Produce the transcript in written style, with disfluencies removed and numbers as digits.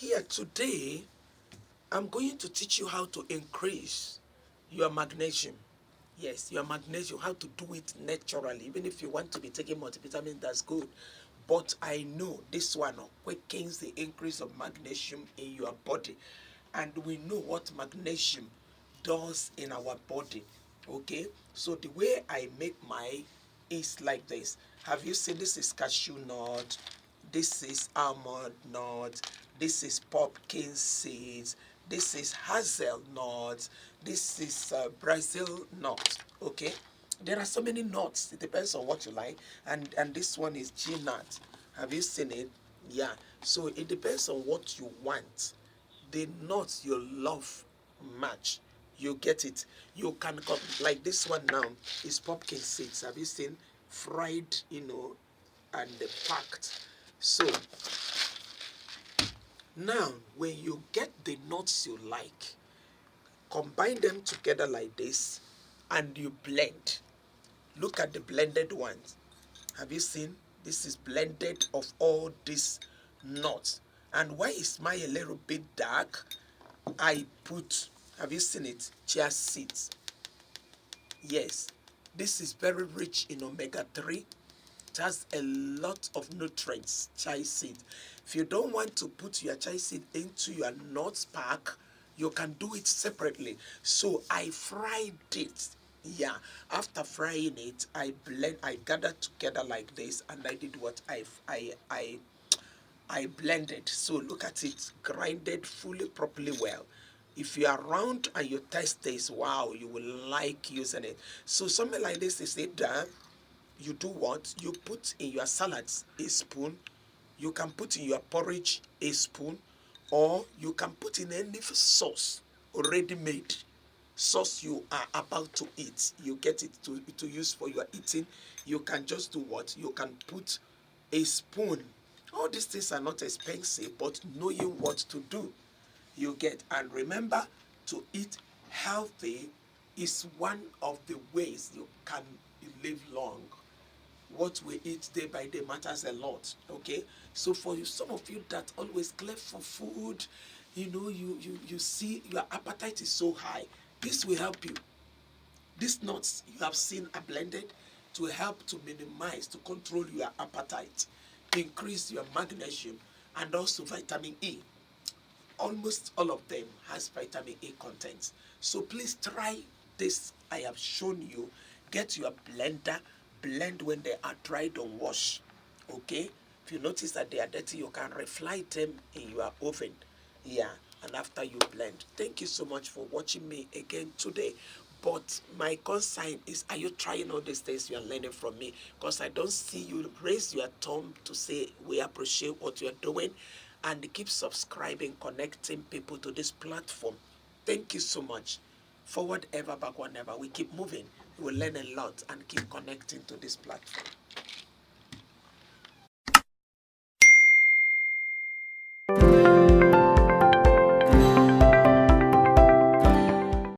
here today, I'm going to teach you how to increase your magnesium. Yes, your magnesium, how to do it naturally. Even if you want to be taking multivitamin, that's good. But I know this one quickens the increase of magnesium in your body. And we know what magnesium does in our body. Okay? So the way I make my is like this. Have you seen this is cashew nut? This is almond nut. This is pumpkin seeds. This is hazelnut. This is Brazil nut. Okay, there are so many nuts. It depends on what you like. And this one is G nut. Have you seen it? Yeah. So it depends on what you want. The nuts you love much, you get it. You can come like this one now is pumpkin seeds. Have you seen? Fried, and packed. So now when you get the nuts you like, combine them together like this and you blend. Look at the blended ones. Have you seen? This is blended of all these nuts. And why is mine a little bit dark? I put, have you seen it? Chia seeds. Yes, this is very rich in omega-3. It has a lot of nutrients, chia seed. If you don't want to put your chia seed into your nuts pack, you can do it separately. So I fried it. Yeah, after frying it, I gathered together like this, and I did what I blended. So look at it, grinded fully, properly well. If you are around and you taste this, wow, you will like using it. So something like this is it done. You do what? You put in your salads a spoon. You can put in your porridge a spoon, or you can put in any sauce already made. Sauce you are about to eat. You get it to use for your eating. You can just do what? You can put a spoon. All these things are not expensive, but knowing what to do, you get. And remember, to eat healthy is one of the ways you can live long. What we eat day by day matters a lot. Okay, so for you, some of you that always crave for food, you see your appetite is so high. This will help you. These nuts you have seen are blended to help to minimize, to control your appetite, increase your magnesium, and also vitamin E. Almost all of them has vitamin A content. So please try this I have shown you. Get your blender, blend when they are dry, don't wash. Okay? If you notice that they are dirty, you can refly them in your oven. Yeah, and after you blend. Thank you so much for watching me again today. But my concern is, are you trying all these things you are learning from me? Because I don't see you raise your thumb to say we appreciate what you are doing, and keep subscribing, connecting people to this platform. Thank you so much. Forward ever, backward never. We keep moving. We will learn a lot and keep connecting to this platform.